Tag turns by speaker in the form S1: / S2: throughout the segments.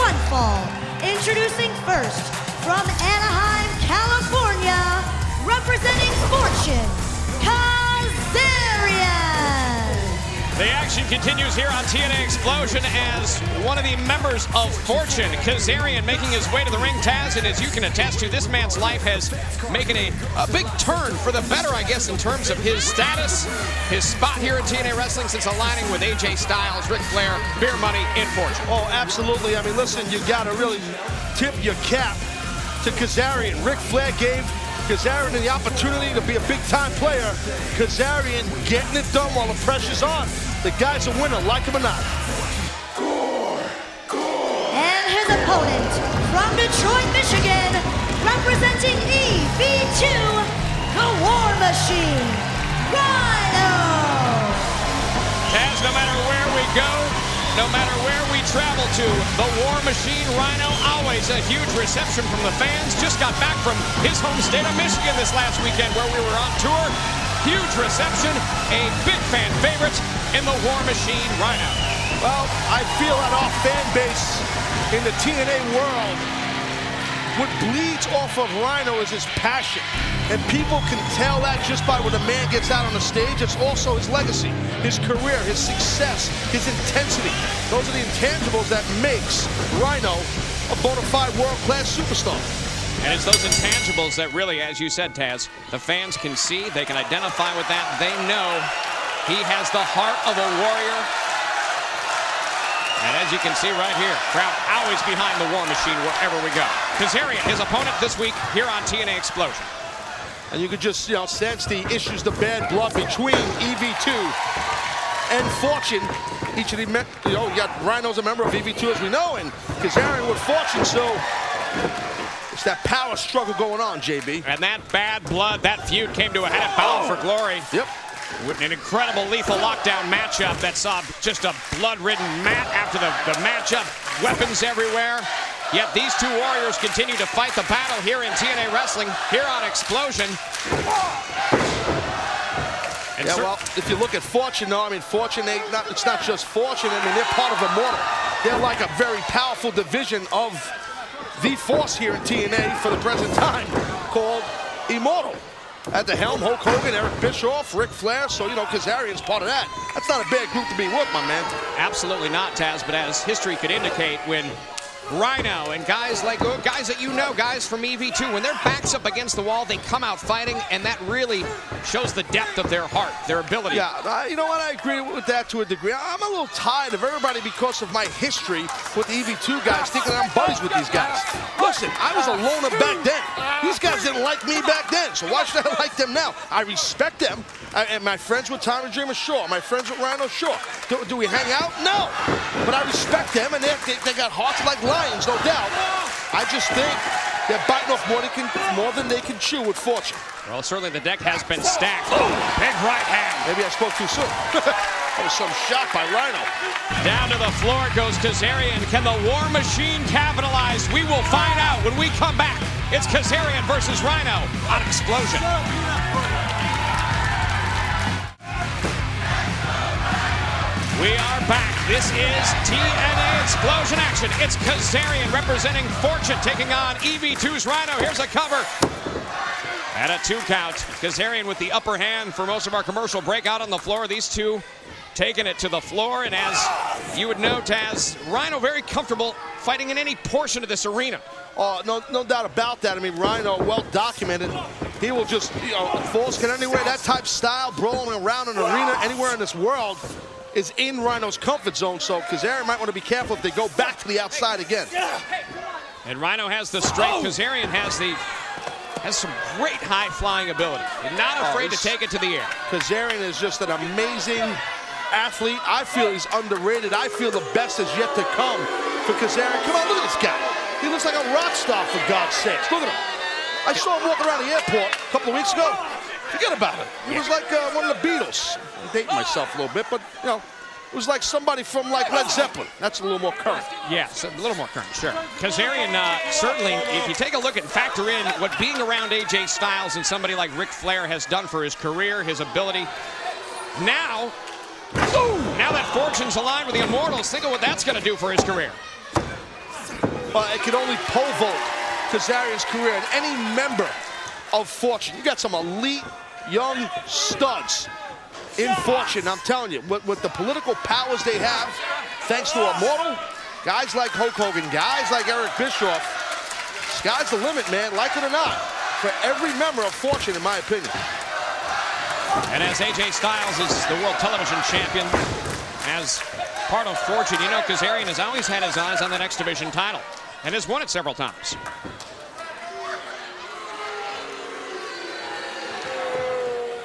S1: one fall. Introducing first, from Anaheim, California, representing Fortune, Kazarian.
S2: The action continues here on TNA Explosion as one of the members of Fortune, Kazarian, making his way to the ring, Taz, and as you can attest to, this man's life has making a big turn for the better, I guess, in terms of his status, his spot here in TNA Wrestling since aligning with AJ Styles, Ric Flair, Beer Money in Fortune.
S3: Oh, absolutely. I mean, listen, you got to really tip your cap to Kazarian. Ric Flair gave Kazarian the opportunity to be a big-time player. Kazarian getting it done while the pressure's on. The guy's a winner, like him or not.
S1: And his opponent, from Detroit, Michigan, representing EV2, the War Machine, Rhino.
S2: Taz, no matter where we go, no matter where we travel to, the War Machine, Rhino, always a huge reception from the fans. Just got back from his home state of Michigan this last weekend where we were on tour. Huge reception, a big fan favorite in the War Machine, Rhino.
S3: Well, I feel that our fan base in the TNA world, what bleeds off of Rhino is his passion. And people can tell that just by when a man gets out on the stage. It's also his legacy, his career, his success, his intensity. Those are the intangibles that makes Rhino a bona fide world-class superstar.
S2: And it's those intangibles that really, as you said, Taz, the fans can see, they can identify with that. They know he has the heart of a warrior. And as you can see right here, crowd always behind the War Machine wherever we go. Kazarian, his opponent this week here on TNA Explosion.
S3: And you could just, sense the issues, the bad blood between EV2 and Fortune. Each of the men, you got Rhino's a member of EV2, as we know, and Kazarian with Fortune, so it's that power struggle going on, JB.
S2: And that bad blood, that feud came to a head at Battle for Glory.
S3: Yep.
S2: With an incredible lethal lockdown matchup that saw just a blood-ridden mat after the matchup, weapons everywhere. Yet these two warriors continue to fight the battle here in TNA Wrestling, here on Explosion. And
S3: yeah, well, if you look at Fortune, though, I mean, Fortune, it's not just Fortune. I mean, they're part of Immortal. They're like a very powerful division of the Force here in TNA for the present time, called Immortal. At the helm, Hulk Hogan, Eric Bischoff, Ric Flair, so, Kazarian's part of that. That's not a bad group to be with, my man.
S2: Absolutely not, Taz, but as history could indicate, when Rhino and guys like that guys from EV2, when their back's up against the wall, they come out fighting, and that really shows the depth of their heart, their ability.
S3: Yeah, you know what? I agree with that to a degree. I'm a little tired of everybody because of my history with the EV2 guys thinking I'm buddies with these guys. Listen, I was a loner back then. These guys didn't like me back then, so why should I like them now? I respect them. And my friends with Tommy Dreamer, sure. My friends with Rhino, sure. Do we hang out? No. But I respect them, and they got hearts like lions, no doubt. I just think they're biting off more than they can chew with Fortune.
S2: Well, certainly the deck has been stacked. Oh, big right hand.
S3: Maybe I spoke too soon. That was some shot by Rhino.
S2: Down to the floor goes Kazarian. Can the War Machine capitalize? We will find out when we come back. It's Kazarian versus Rhino on Explosion. We are back. This is TNA Explosion action. It's Kazarian representing Fortune taking on EV2's Rhino. Here's a cover. And a 2 count. Kazarian with the upper hand for most of our commercial break out on the floor. These two taking it to the floor. And as you would know, Taz, Rhino very comfortable fighting in any portion of this arena.
S3: Oh, no doubt about that. I mean, Rhino, well documented. He will just, Force can anywhere. That type style, brawling around an arena anywhere in this world is in Rhino's comfort zone. So Kazarian might want to be careful if they go back to the outside again.
S2: And Rhino has the strength. Kazarian has some great high-flying ability. And not afraid to take it to the air.
S3: Kazarian is just an amazing athlete. I feel he's underrated. I feel the best is yet to come for Kazarian. Come on, look at this guy. He looks like a rock star, for God's sakes. Look at him. I saw him walking around the airport a couple of weeks ago. Forget about it. He was like one of the Beatles. I'm dating myself a little bit, but, it was like somebody from, like, Led Zeppelin. That's a little more current.
S2: Yes, a little more current, sure. Kazarian, certainly, if you take a look and factor in what being around AJ Styles and somebody like Ric Flair has done for his career, his ability, now that Fortune's aligned with the Immortals, think of what that's going to do for his career.
S3: it could only pole vault Kazarian's career and any member of Fortune. You got some elite young studs in Fortune. I'm telling you, with the political powers they have, thanks to Immortal, guys like Hulk Hogan, guys like Eric Bischoff, sky's the limit, man, like it or not, for every member of Fortune, in my opinion.
S2: And as AJ Styles is the World Television Champion, as part of Fortune, you know Kazarian has always had his eyes on the X Division title and has won it several times.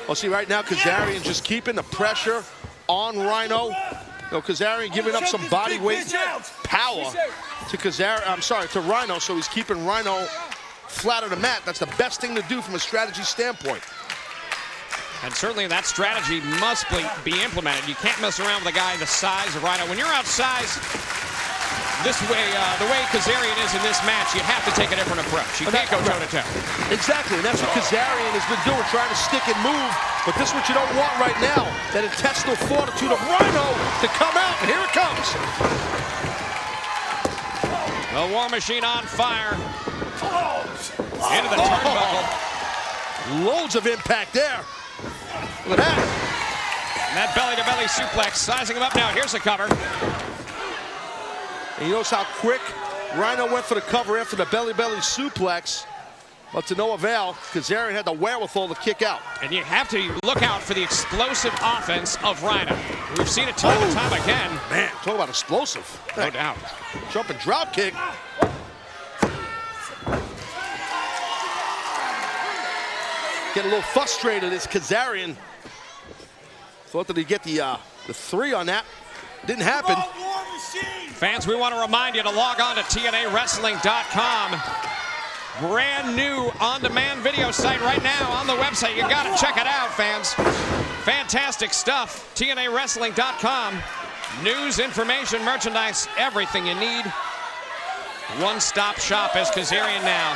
S3: Well, see, right now, Kazarian just keeping the pressure on Rhino. You know, Kazarian giving up some body weight power to to Rhino, so he's keeping Rhino flat on the mat. That's the best thing to do from a strategy standpoint.
S2: And certainly that strategy must be implemented. You can't mess around with a guy the size of Rhino. When you're outsized this way, the way Kazarian is in this match, you have to take a different approach. You can't go toe-to-toe.
S3: Exactly, and that's what Kazarian has been doing, trying to stick and move. But this is what you don't want right now, that intestinal fortitude of Rhino to come out, and here it comes.
S2: The War Machine on fire. Into the turnbuckle.
S3: Loads of impact there. Look at that.
S2: And that belly-to-belly suplex, sizing him up now. Here's the cover.
S3: And you notice how quick Rhino went for the cover after the belly-belly suplex. But to no avail, Kazarian had the wherewithal to kick out.
S2: And you have to look out for the explosive offense of Rhino. We've seen it time and time again.
S3: Man, talk about explosive.
S2: No doubt.
S3: Jumping drop kick. Getting a little frustrated is Kazarian. Thought that he'd get the 3 on that. Didn't happen.
S2: Fans, we want to remind you to log on to TNAWrestling.com. Brand new on-demand video site right now on the website. You got to check it out, fans. Fantastic stuff. TNAWrestling.com. News, information, merchandise, everything you need. One-stop shop as Kazarian now.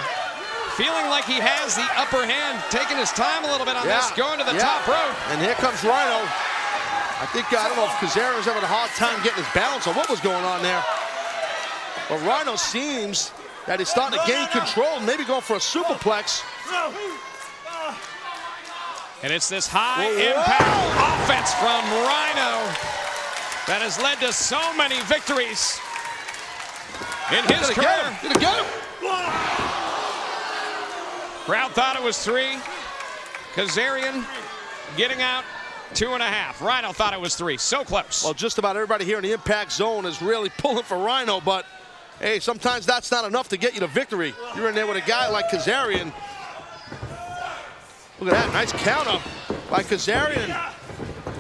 S2: Feeling like he has the upper hand, taking his time a little bit on this, going to the top rope.
S3: And here comes Rhino. I don't know if Kazarian's having a hard time getting his balance on what was going on there. But Rhino seems that he's starting to gain control, maybe going for a superplex.
S2: And it's this high-impact offense from Rhino that has led to so many victories in his career.
S3: Gonna get him.
S2: Crowd thought it was 3. Kazarian getting out 2.5. Rhino thought it was 3. So close.
S3: Well, just about everybody here in the Impact Zone is really pulling for Rhino, but hey, sometimes that's not enough to get you to victory. You're in there with a guy like Kazarian. Look at that, nice counter by Kazarian.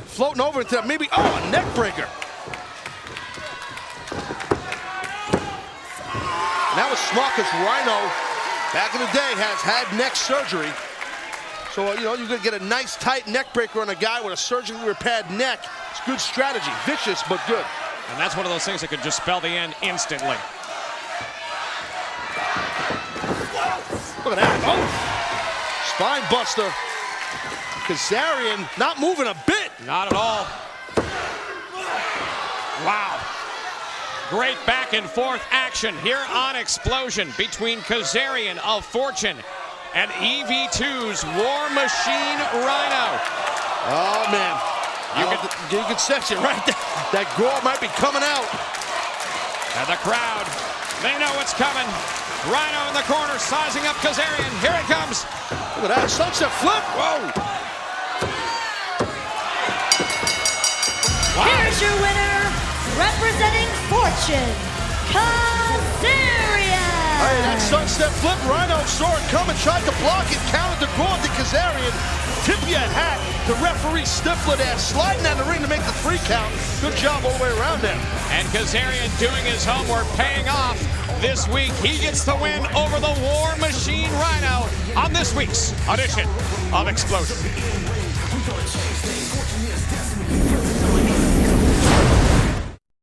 S3: Floating over into maybe, a neck breaker. And that was smart because Rhino, back in the day, has had neck surgery. So, you know, you're going to get a nice tight neck breaker on a guy with a surgically repaired neck. It's good strategy. Vicious, but good.
S2: And that's one of those things that could just spell the end instantly.
S3: Look at that. Spine buster. Kazarian not moving a bit.
S2: Not at all. Wow. Great back and forth action here on Explosion between Kazarian of Fortune and EV2's War Machine Rhino.
S3: Oh, man. You can sense it right there. That gore might be coming out.
S2: And the crowd, they know what's coming. Rhino in the corner, sizing up Kazarian. Here it comes.
S3: Look at that sunset flip. Whoa.
S2: Wow.
S1: Here's your winner, representing Fortune, Kazarian.
S3: Hey, that sunset flip, Rhino saw it coming, tried to block it, counted the gore to Kazarian. Tip your hat to referee Stifler there, sliding out of the ring to make the 3 count. Good job all the way around there.
S2: And Kazarian doing his homework, paying off this week. He gets the win over the War Machine Rhino on this week's edition of Explosion.